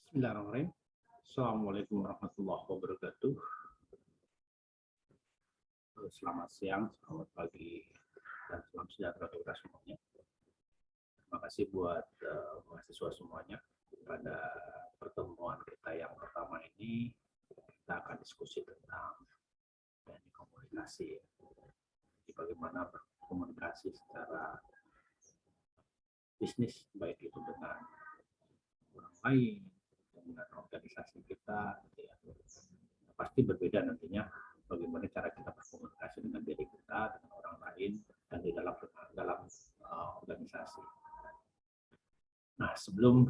Bismillahirrahmanirrahim. Assalamualaikum warahmatullahi wabarakatuh. Selamat siang, selamat pagi, dan selamat sejahtera untuk kita semuanya. Terima kasih buat mahasiswa semuanya. Pada pertemuan kita yang pertama ini, kita akan diskusi tentang teknik komunikasi. Jadi bagaimana berkomunikasi secara bisnis, baik itu dengan orang lain, dengan organisasi kita, ya. Pasti berbeda nantinya bagaimana cara kita berkomunikasi dengan diri kita, dengan orang lain, dan di dalam organisasi. Nah, sebelum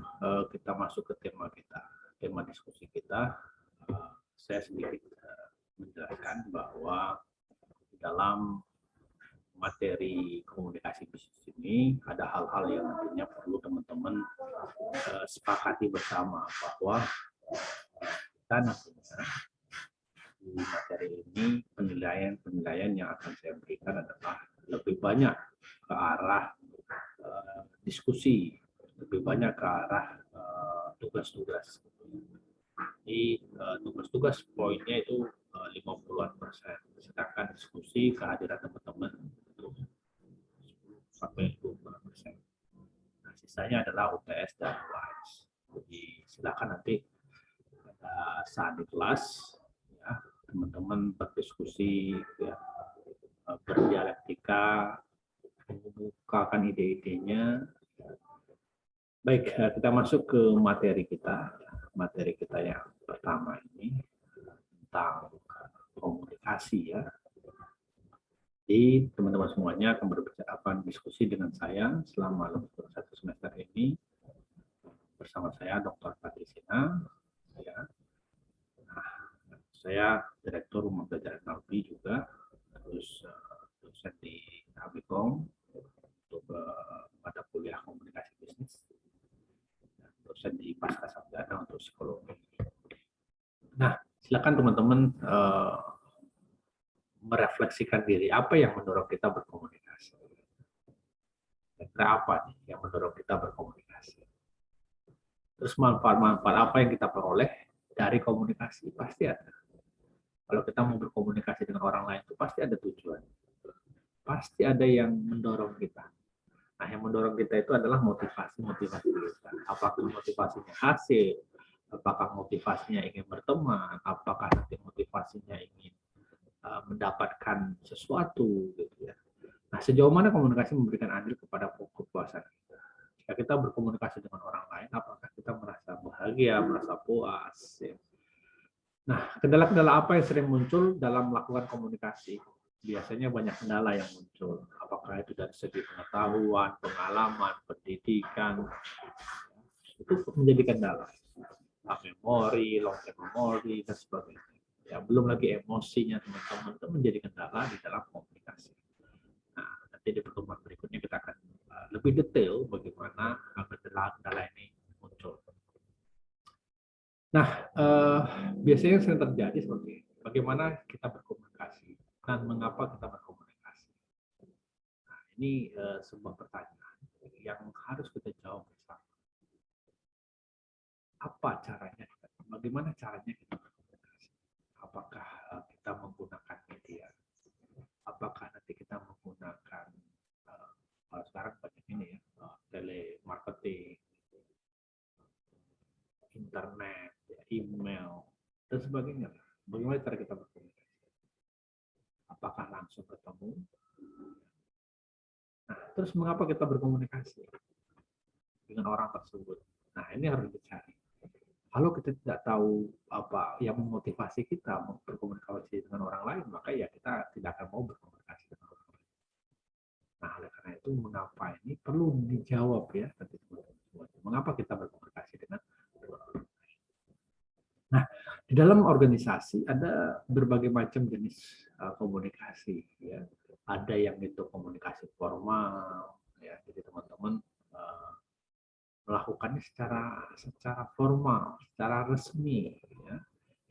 kita masuk ke tema diskusi kita, saya sedikit menjelaskan bahwa di dalam materi komunikasi bisnis ini ada hal-hal yang nantinya perlu teman-teman sepakati bersama, bahwa kita nantinya di materi ini penilaian yang akan saya berikan adalah lebih banyak ke arah diskusi, lebih banyak ke arah tugas-tugas. Di tugas-tugas poinnya itu 50-an%, sedangkan diskusi kehadiran teman-teman itu 10-20%. Nah, sisanya adalah UTS dan UAS. Jadi silakan nanti pada saat di kelas ya, teman-teman berdiskusi, ya, berdialektika, membukakan ide-idenya. Baik, kita masuk ke materi kita. Materi kita yang pertama ini tentang komunikasi, ya. Jadi teman-teman semuanya akan diskusi dengan saya selama lebih satu semester ini bersama saya Dr. Patrisina. Ya. Nah, saya Direktur Rumah Belajar NLP juga, terus dosen di Abikom untuk mata kuliah komunikasi bisnis, dan dosen di Pasca Sarjana untuk psikologi. Nah, silakan teman-teman merefleksikan diri, apa yang mendorong kita berkomunikasi. Kira-kira apa nih yang mendorong kita berkomunikasi? Terus manfaat-manfaat apa yang kita peroleh dari komunikasi? Pasti ada. Kalau kita mau berkomunikasi dengan orang lain itu pasti ada tujuan. Pasti ada yang mendorong kita. Nah, yang mendorong kita itu adalah motivasi kita. Apakah motivasinya hasil? Apakah motivasinya ingin berteman? Apakah nanti motivasinya ingin mendapatkan sesuatu, gitu ya. Nah, sejauh mana komunikasi memberikan andil kepada kepuasan kita? Jika kita berkomunikasi dengan orang lain, apakah kita merasa bahagia, merasa puas? Ya. Nah, kendala-kendala apa yang sering muncul dalam melakukan komunikasi? Biasanya banyak kendala yang muncul. Apakah itu dari segi pengetahuan, pengalaman, pendidikan, itu menjadi kendala. Memori, long term memory, dan sebagainya. Ya, belum lagi emosinya teman-teman, itu menjadi kendala di dalam komunikasi. Nah, nanti di pertemuan berikutnya kita akan lebih detail bagaimana kendala-kendala ini muncul. Nah, biasanya yang sering terjadi seperti ini. Bagaimana kita berkomunikasi dan mengapa kita berkomunikasi. Nah, ini sebuah pertanyaan yang harus kita jawab bersama. Apa caranya? Bagaimana caranya kita berkomunikasi? Apakah kita menggunakan media? Apakah nanti kita menggunakan kalau sekarang banyak ini ya, telemarketing, internet, email, dan sebagainya. Bagaimana cara kita berkomunikasi? Apakah langsung ketemu? Nah, terus mengapa kita berkomunikasi dengan orang tersebut? Nah, ini harus dicari. Kalau kita tidak tahu apa yang memotivasi kita berkomunikasi dengan orang lain, maka ya kita tidak akan mau berkomunikasi dengan orang lain. Nah, oleh karena itu mengapa ini perlu dijawab ya nanti teman-teman. Mengapa kita berkomunikasi dengan orang lain? Nah, di dalam organisasi ada berbagai macam jenis komunikasi ya. Ada yang itu komunikasi formal ya. Jadi teman-teman melakukannya secara formal, secara resmi. Ya.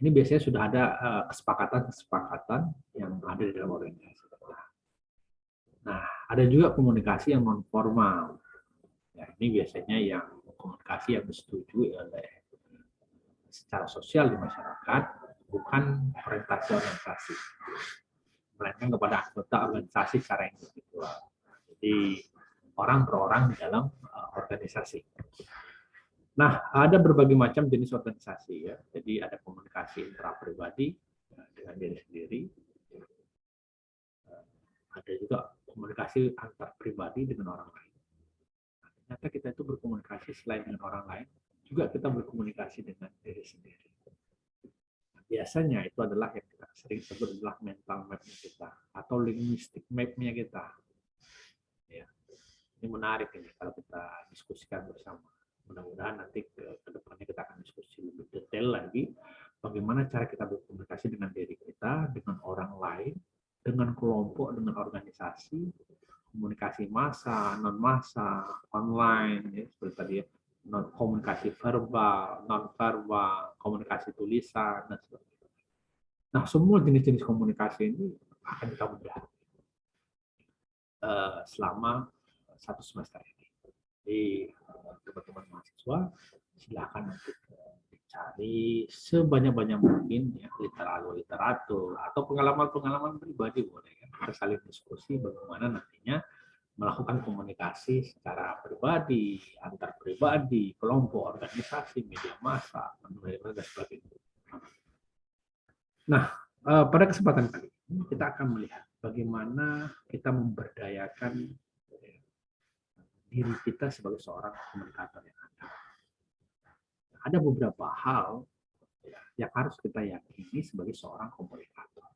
Ini biasanya sudah ada kesepakatan yang ada di dalam organisasi. Nah, ada juga komunikasi yang non formal. Ya, ini biasanya yang komunikasi yang disetujui oleh secara sosial di masyarakat, bukan orientasi organisasi, melainkan kepada anggota organisasi secara individual. Jadi orang per orang di dalam organisasi. Nah, ada berbagai macam jenis organisasi ya. Jadi ada komunikasi intrapribadi dengan diri sendiri. Ada juga komunikasi antar pribadi dengan orang lain. Ternyata kita itu berkomunikasi selain dengan orang lain, juga kita berkomunikasi dengan diri sendiri. Biasanya itu adalah yang kita sering sebut adalah mental map kita atau linguistic map-nya kita. Ya. Ini menarik ini kalau kita diskusikan bersama. Mudah-mudahan nanti ke depannya kita akan diskusi lebih detail lagi bagaimana cara kita berkomunikasi dengan diri kita, dengan orang lain, dengan kelompok, dengan organisasi, komunikasi massa, non massa, online, ya, seperti tadi ya, komunikasi verbal, non verbal, komunikasi tulisan, dan sebagainya. Nah, semua jenis-jenis komunikasi ini akan kita bedah selama satu semester ini. Jadi teman-teman mahasiswa silakan untuk dicari sebanyak-banyak mungkin ya, literatur atau pengalaman-pengalaman pribadi boleh ya. Kita saling diskusi bagaimana nantinya melakukan komunikasi secara pribadi, antar pribadi, kelompok, organisasi, media massa, dan sebagainya. Nah, pada kesempatan kali ini kita akan melihat bagaimana kita memberdayakan diri kita sebagai seorang komunikator yang ada. Ada beberapa hal yang harus kita yakini sebagai seorang komunikator.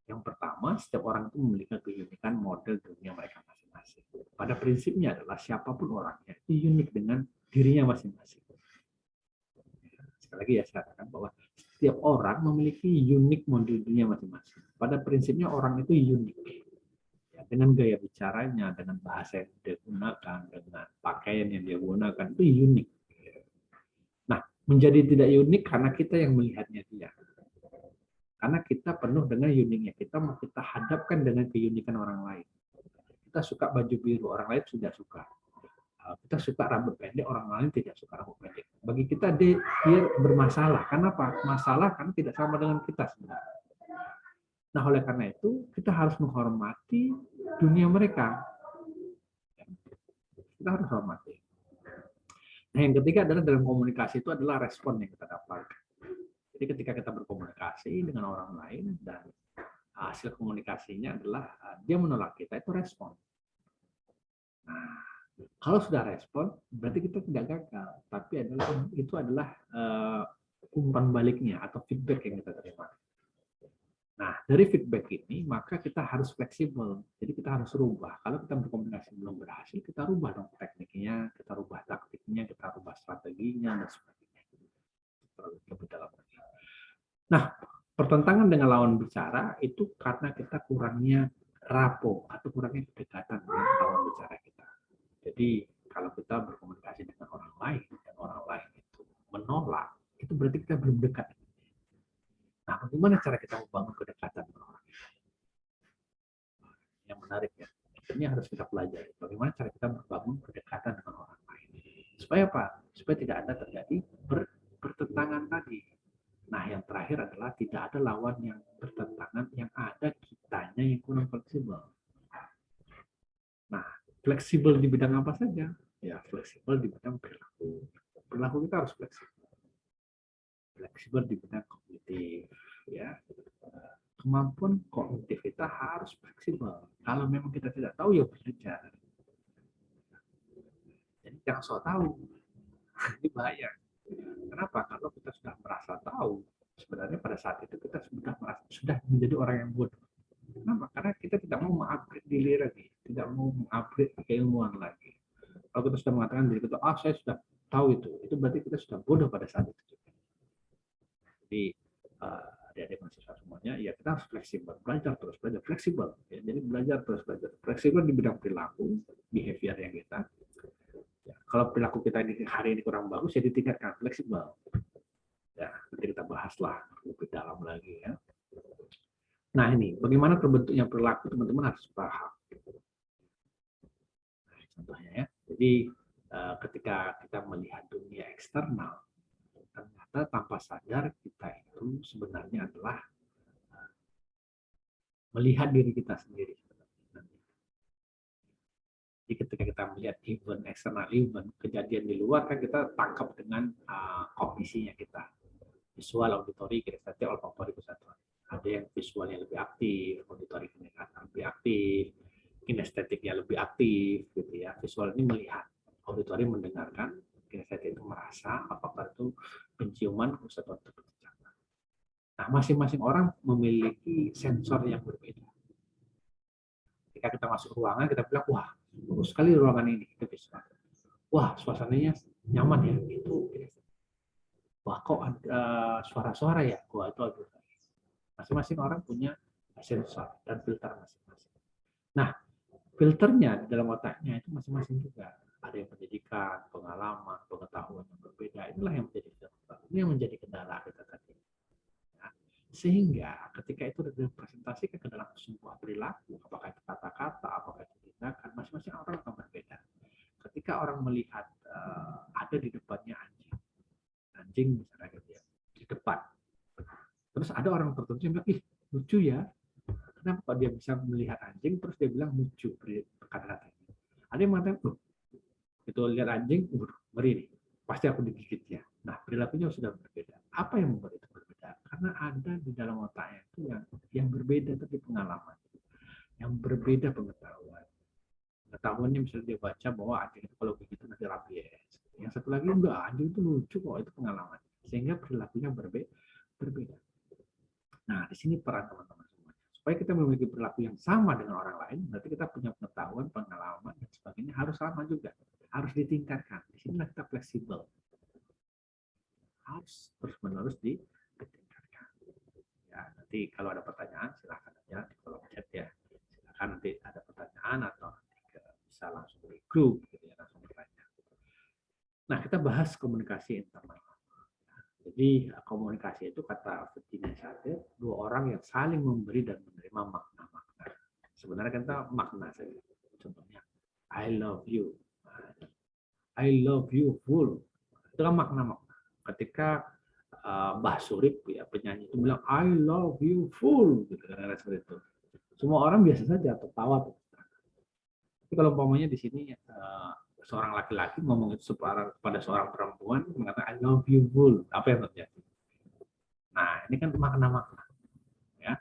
Yang pertama, setiap orang itu memiliki keunikan model dunia mereka masing-masing. Pada prinsipnya adalah siapapun orangnya itu unik dengan dirinya masing-masing. Sekali lagi ya, saya katakan bahwa setiap orang memiliki unik model dunia masing-masing. Pada prinsipnya orang itu unik. Dengan gaya bicaranya, dengan bahasa yang dia gunakan, dengan pakaian yang dia gunakan, itu unik. Nah, menjadi tidak unik karena kita yang melihatnya dia. Karena kita penuh dengan uniknya. Kita hadapkan dengan keunikan orang lain. Kita suka baju biru, orang lain tidak suka. Kita suka rambut pendek, orang lain tidak suka rambut pendek. Bagi kita dia bermasalah. Kenapa? Masalah karena tidak sama dengan kita sebenarnya. Nah, oleh karena itu, kita harus menghormati dunia mereka. Kita harus hormati. Nah, yang ketiga adalah dalam komunikasi itu adalah respon yang kita dapatkan. Jadi ketika kita berkomunikasi dengan orang lain dan hasil komunikasinya adalah dia menolak kita, itu respon. Nah, kalau sudah respon, berarti kita tidak gagal. Tapi itu adalah umpan baliknya atau feedback yang kita terima. Nah, dari feedback ini, maka kita harus fleksibel. Jadi kita harus rubah. Kalau kita berkomunikasi belum berhasil, kita rubah dong tekniknya, kita rubah taktiknya, kita rubah strateginya, dan sebagainya. Lebih dalam lagi. Nah, pertentangan dengan lawan bicara itu karena kita kurangnya rapo atau kurangnya kedekatan dengan lawan bicara kita. Jadi, kalau kita berkomunikasi dengan orang lain, dan orang lain itu menolak, itu berarti kita belum dekat. Nah, bagaimana cara kita membangun kedekatan dengan orang lain? Yang menarik ya. Ini harus kita pelajari. Bagaimana cara kita membangun kedekatan dengan orang lain. Supaya apa? Supaya tidak ada terjadi pertentangan tadi. Nah, yang terakhir adalah tidak ada lawan yang bertentangan, yang ada kitanya yang kurang fleksibel. Nah, fleksibel di bidang apa saja? Ya, fleksibel di bidang perilaku. Perilaku kita harus fleksibel. Fleksibel di bidang kognitif, ya. Kemampuan kognitif kita harus fleksibel. Kalau memang kita tidak tahu, ya belajar. Jadi jangan sok tahu. Ini bahaya. Kenapa? Kalau kita sudah merasa tahu, sebenarnya pada saat itu kita sudah menjadi orang yang bodoh. Kenapa? Karena kita tidak mau mengupgrade diri lagi, tidak mau mengupgrade keilmuan lagi. Kalau kita sudah mengatakan diri kita, saya sudah tahu itu berarti kita sudah bodoh pada saat itu. Jadi adik-adik mahasiswa semuanya, ya kita harus fleksibel, belajar terus belajar, fleksibel. Ya, jadi belajar terus belajar, fleksibel di bidang perilaku, behavior yang kita. Ya, kalau perilaku kita hari ini kurang bagus, ya ditingkatkan, fleksibel. Ya, nanti kita bahaslah lebih dalam lagi ya. Nah ini, bagaimana terbentuknya perilaku, teman-teman harus paham. Nah, contohnya ya, jadi ketika kita melihat dunia eksternal, ternyata ternyata tanpa sadar kita itu sebenarnya adalah melihat diri kita sendiri. Jadi ketika kita melihat event, eksternal event, kejadian di luar, kan kita tangkap dengan kognisinya kita. Visual, auditory, kinestetik, olfaktori, gustatori. Ada yang visualnya lebih aktif, auditory lebih aktif, kinestetiknya lebih aktif, gitu ya. Visual ini melihat, auditory mendengarkan, kinestetik itu merasa, olfaktori itu penciuman, gustatori itu penciuman. Nah, masing-masing orang memiliki sensor yang berbeda. Ketika kita masuk ruangan, kita bilang, wah, bagus sekali ruangan ini. Kita bisa. Wah, suasananya nyaman ya. Itu, wah, kok ada suara-suara ya? Wah, itu ada. Masing-masing orang punya sensor dan filter masing-masing. Nah, filternya di dalam otaknya itu masing-masing juga. Ada yang pendidikan, pengalaman, pengetahuan yang berbeda. Inilah yang menjadi filter. Ini yang menjadi kendala kita tadi. Sehingga ketika itu direpresentasikan ke dalam sebuah perilaku, apakah itu kata-kata, apakah itu tindakan, masing-masing orang akan berbeda. Ketika orang melihat ada di depannya anjing misalnya gitu ya, di depan, terus ada orang tertentu yang bilang, ih lucu ya, kenapa dia bisa melihat anjing terus dia bilang lucu kata-katanya. Ada yang mengatakan, itu lihat anjing, ngeri nih, pasti aku digigit ya. Nah, perilakunya sudah berbeda. Apa yang membuat itu berbeda? Karena ada di dalam otaknya itu yang berbeda tapi pengalaman, yang berbeda pengetahuan. Pengetahuannya misalnya dia baca bahwa anjing itu kalau begitu nanti rabies. Yang satu lagi enggak, anjing itu lucu kok, itu pengalaman. Sehingga perilakunya berbeda. Nah, di sini peran teman-teman semuanya. Supaya kita memiliki perilaku yang sama dengan orang lain, berarti kita punya pengetahuan, pengalaman, dan sebagainya harus sama juga. Harus ditingkatkan. Di sinilah kita fleksibel. Harus terus-menerus ditingkatkan. Ya, nanti kalau ada pertanyaan, silahkan aja di kolom chat ya. Silahkan nanti ada pertanyaan atau nanti bisa langsung di grup, gitu ya, langsung bertanya. Nah, kita bahas komunikasi internal. Jadi komunikasi itu kata Virginia Satir, dua orang yang saling memberi dan menerima makna-makna. Sebenarnya kita makna saja. Contohnya, I love you. I love you full. Itu kan makna-makna. Ketika Mbah Surip, ya, penyanyi itu bilang, I love you full. Gitu, kan, seperti itu. Semua orang biasa saja tertawa. Tapi kalau umpamanya di sini seorang laki-laki ngomong itu kepada seorang perempuan mengatakan I love you full, apa yang terjadi? Nah, ini kan makna-makna, ya.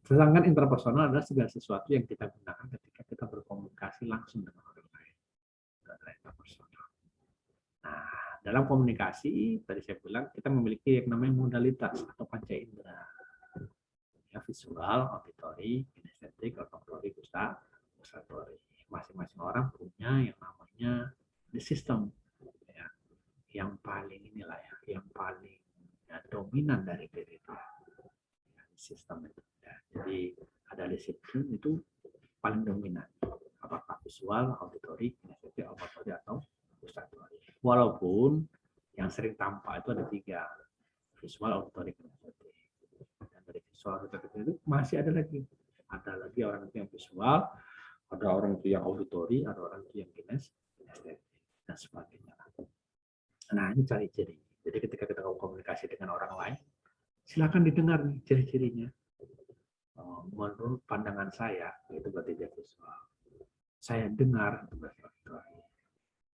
Sedangkan interpersonal adalah segala sesuatu yang kita gunakan ketika kita berkomunikasi langsung dengan orang lain. Itu adalah interpersonal. Nah, dalam komunikasi tadi saya bilang kita memiliki yang namanya modalitas atau panca indera. Ya, visual, auditory, kinestetik, olfaktori, gustatori. Masing-masing orang punya yang namanya the system, ya, yang paling inilah ya, yang paling dominan dari diri itu, ya, sistem itu. Ya. Jadi ada disiplin itu paling dominan, apakah visual, auditory, kinestetik, olfaktori atau gustatori. Walaupun yang sering tampak itu ada 3, visual, auditory, kinestetik. Dan dari visual, auditory itu masih ada lagi orang itu yang visual, ada orang itu yang auditori, ada orang itu yang kinestetik, dan sebagainya. Nah, ini ciri-ciri. Jadi ketika kita komunikasi dengan orang lain, silakan didengar nih ciri-cirinya. Menurut pandangan saya, itu berarti dia visual. Saya dengar, itu berarti auditori.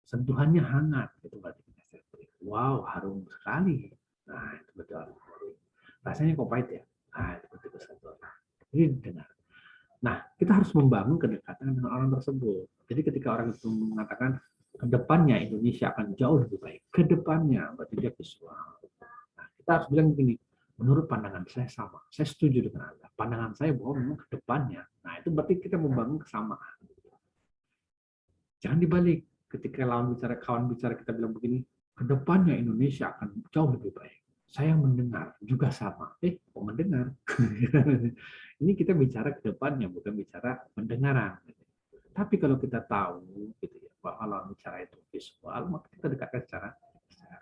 Sentuhannya hangat, itu berarti kinestetik. Wow, harum sekali. Nah, itu berarti auditori. Rasanya kok pahit ya? Nah, itu berarti gustatori. Jadi didengar. Nah, kita harus membangun kedekatan dengan orang tersebut. Jadi ketika orang itu mengatakan ke depannya Indonesia akan jauh lebih baik. Ke depannya berarti dia visual. Nah, kita harus bilang begini, menurut pandangan saya sama. Saya setuju dengan Anda. Pandangan saya bahwa memang ke depannya. Nah, itu berarti kita membangun kesamaan. Jangan dibalik. Ketika kawan bicara kita bilang begini, ke depannya Indonesia akan jauh lebih baik. Saya mendengar juga sama. Kok mendengar? Ini kita bicara ke depannya, bukan bicara pendengaran. Tapi kalau kita tahu, gitu ya, bahwa kalau bicara itu visual, maka kita dekatkan secara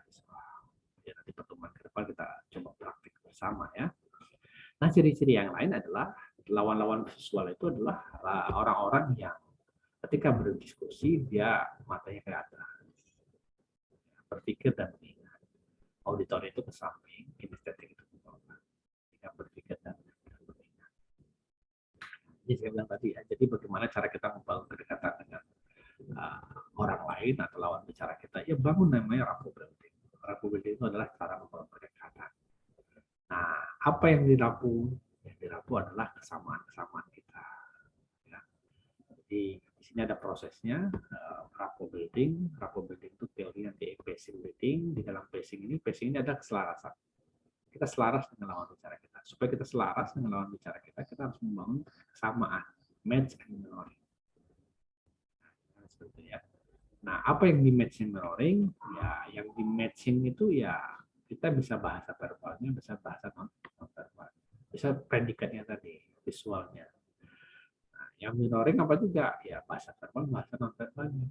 visual. Ya, nanti pertemuan ke depan kita coba praktik bersama ya. Nah, ciri-ciri yang lain adalah lawan-lawan visual itu adalah orang-orang yang ketika berdiskusi dia matanya ke atas, berpikir dan mengingat. auditor itu ke samping, kinestetik itu ke bawah. Jika berpikir dan berpikir. Jadi saya bilang tadi ya, jadi bagaimana cara kita membangun kedekatan dengan orang lain atau lawan bicara kita, ya bangun namanya rapport building. Rapport building itu adalah cara membangun kedekatan. Nah, apa yang dirapu? Yang dirapu adalah kesamaan-kesamaan kita. Ya. Jadi di sini ada prosesnya, rapport building. Rapport building itu teori nanti pacing building. Di dalam pacing ini ada keselarasan. Kita selaras dengan lawan bicara kita. Supaya kita selaras dengan lawan bicara kita harus membangun kesamaan, match and mirroring. Nah, seperti ya. Nah, apa yang di match and mirroring? Ya, yang di matching itu ya kita bisa bahasa verbalnya, bisa bahasa non verbal, bisa predikatnya tadi, visualnya. Nah, yang mirroring apa juga? Ya bahasa verbal, bahasa non verbalnya.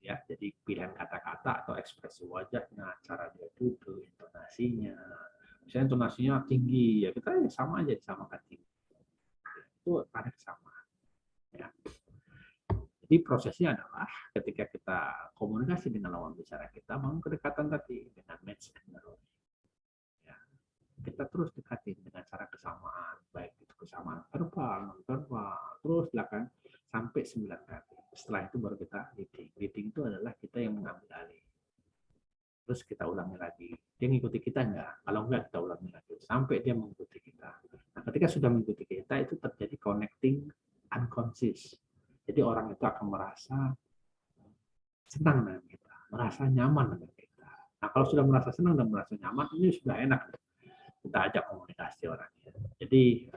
Ya, jadi pilihan kata-kata atau ekspresi wajahnya, cara dia duduk, intonasinya. Misalnya intonasinya tinggi, ya kita sama aja disamakan tinggi. Itu ada kesamaan. Ya. Jadi prosesnya adalah ketika kita komunikasi dengan lawan bicara kita, bangun kedekatan tadi dengan match and mirroring. Ya. Kita terus dekatin dengan cara kesamaan, baik itu kesamaan verbal, non verbal, terus silakan sampai 9 kali. Setelah itu baru kita leading. Leading itu adalah kita yang mengambil alih. Terus kita ulangi lagi. Dia mengikuti kita enggak? Kalau enggak, kita ulangi lagi. Sampai dia mengikuti kita. Nah, ketika sudah mengikuti kita, itu terjadi connecting unconscious. Jadi orang itu akan merasa senang dengan kita, merasa nyaman dengan kita. Nah, kalau sudah merasa senang dan merasa nyaman, ini sudah enak. Kita ajak komunikasi orangnya. Jadi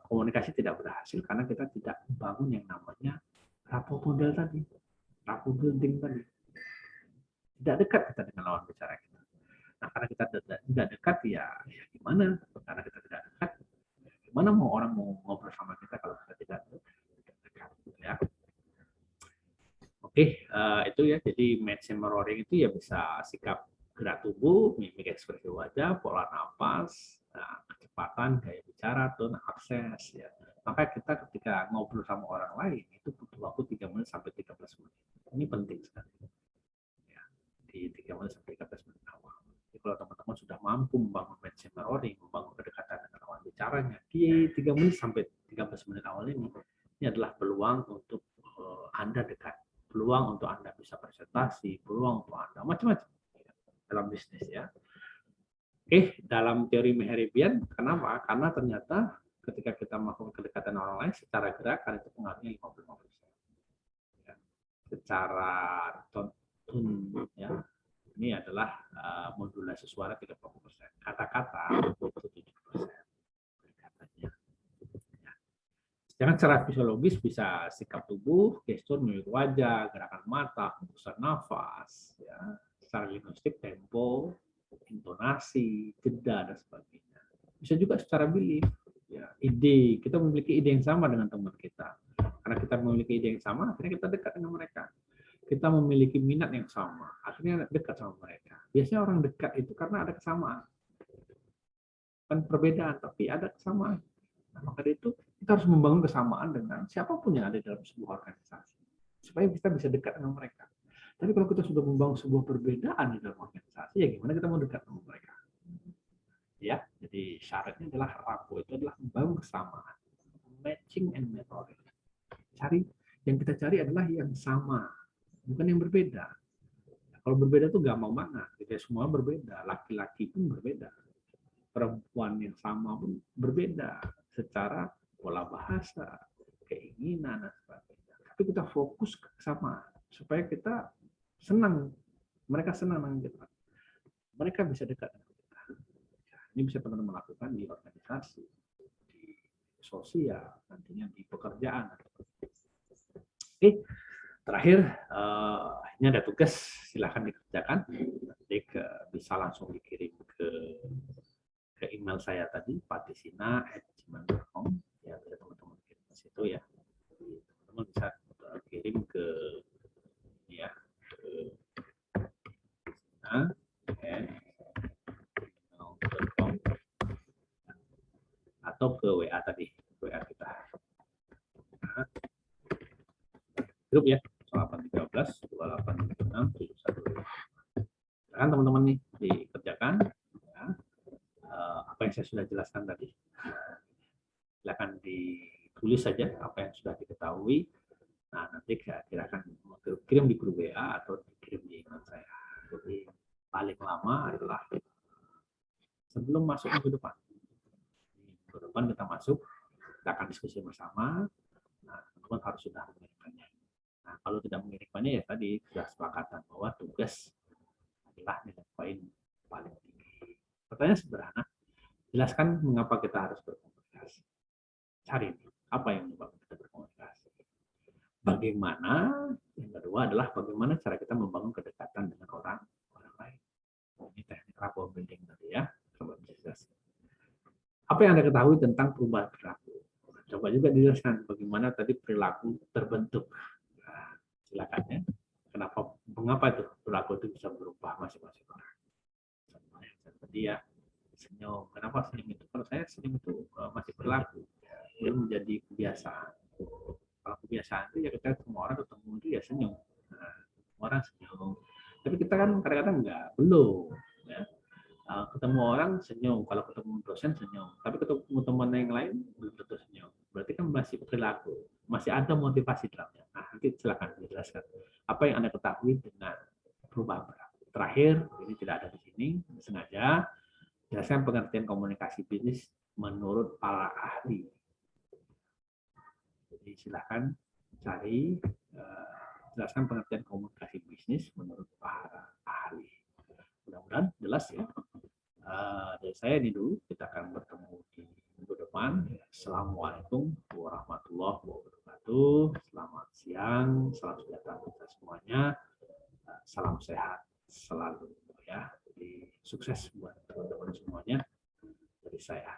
komunikasi tidak berhasil karena kita tidak membangun yang namanya rapport model tadi, rapport building tadi. Tidak dekat kita dengan lawan bicara kita. Nah, karena kita tidak dekat, ya gimana? Karena kita tidak dekat, gimana mau orang mau ngobrol sama kita kalau kita tidak dekat? Ya. Oke, itu ya. Jadi match and mirroring itu ya bisa sikap gerak tubuh, mimik ekspresi wajah, pola nafas, nah, kecepatan, gaya bicara, tone, akses. Ya. Maka kita ketika ngobrol sama orang lain itu butuh waktu 3 menit sampai 13 menit. Ini penting sekali. Ya, di 3 menit sampai 13 menit awal. Jadi kalau teman-teman sudah mampu membangun match and mirroring, membangun kedekatan dengan lawan bicaranya, di 3 menit sampai 13 menit awal ini adalah peluang untuk Anda dekat. Peluang untuk Anda bisa presentasi, peluang untuk Anda macam-macam dalam bisnis ya. Oke, dalam teori Mehrabian, kenapa? Karena ternyata ketika kita melakukan kedekatan orang lain secara gerakan itu pengaruhnya 55%. Ya. Secara tone ya, ini adalah modulasi suara 30%. Kata-kata 27%. Jangan secara fisiologis bisa sikap tubuh, gestur, mimik wajah, gerakan mata, hembusan nafas, ya, secara linguistik, tempo, intonasi, jeda, dan sebagainya. Bisa juga secara belief, ya, ide. Kita memiliki ide yang sama dengan teman kita. Karena kita memiliki ide yang sama, akhirnya kita dekat dengan mereka. Kita memiliki minat yang sama, akhirnya dekat sama mereka. Biasanya orang dekat itu karena ada kesamaan. Bukan perbedaan, tapi ada kesamaan. Nah, maka itu kita harus membangun kesamaan dengan siapapun yang ada dalam sebuah organisasi supaya kita bisa dekat dengan mereka. Tapi kalau kita sudah membangun sebuah perbedaan di dalam organisasi, ya gimana kita mau dekat dengan mereka? Ya, jadi syaratnya adalah rapport itu adalah membangun kesamaan, matching and mirroring. Yang kita cari adalah yang sama, bukan yang berbeda. Kalau berbeda tuh gampang banget, kita semua berbeda, laki-laki pun berbeda, perempuan yang sama pun berbeda secara pola bahasa, keinginan, dan sebagainya. Tapi kita fokus sama supaya kita senang, mereka senang dengan kita, mereka bisa dekat dengan kita. Ini bisa teman-teman lakukan di organisasi, di sosial, nantinya di pekerjaan. Oke, terakhir ini ada tugas, silahkan dikerjakan. Nanti bisa langsung dikirim ke email saya tadi, patisina@gmail.com. Ya, bisa teman-teman kirim ke situ ya. Teman-teman bisa kirim ke ya ke patisina@gmail.com atau ke WA tadi, WA kita. Nah, grup ya, 0813 2876 715. Silakan teman-teman nih dikerjakan ya. Apa yang saya sudah jelaskan tadi. Silakan ditulis saja apa yang sudah diketahui. Nah, nanti kira-kira akan kirim di grup WA atau dikirim di email saya. Jadi paling lama adalah sebelum masuk minggu depan. Minggu depan kita masuk, kita akan diskusi bersama. Nah, teman-teman harus sudah mengirimkannya. Nah, kalau tidak mengirimkannya ya tadi sudah sepakatan bahwa tugas adalah nilai poin paling tinggi. Pertanyaan sederhana, jelaskan mengapa kita harus berkomunikasi. Cari apa yang menyebabkan kita berkomunikasi. Bagaimana, yang kedua adalah bagaimana cara kita membangun kedekatan dengan orang lain. Ini teknik rapport building tadi ya. Apa yang Anda ketahui tentang perubahan perilaku? Coba juga dijelaskan bagaimana tadi perilaku terbentuk. Nah, silakan ya. Mengapa itu perilaku itu bisa berubah masing-masing orang? Seperti ya, senyum. Kenapa senyum itu? Kalau saya senyum itu masih perilaku, belum menjadi kebiasaan. Kalau kebiasaan itu ya kita semua orang ketemu itu ya senyum. Nah, orang senyum. Tapi kita kan kadang-kadang belum. Ya. Ketemu orang senyum, kalau ketemu dosen senyum, tapi ketemu teman yang lain belum tentu senyum. Berarti kan masih perilaku, masih ada motivasi dalamnya. Nah, nanti silakan dijelaskan apa yang Anda ketahui dengan perubahan perilaku. Terakhir, ini tidak ada di sini, sengaja jelaskan pengertian komunikasi bisnis menurut para ahli. Jadi silakan cari jelaskan pengertian komunikasi bisnis menurut para ahli. Mudah-mudahan jelas ya. Dari saya ini dulu, kita akan bertemu di minggu depan. Assalamualaikum warahmatullahi wabarakatuh. Selamat siang, salam sejahtera kita semuanya. Salam sehat selalu ya. Jadi sukses buat teman-teman semuanya dari saya.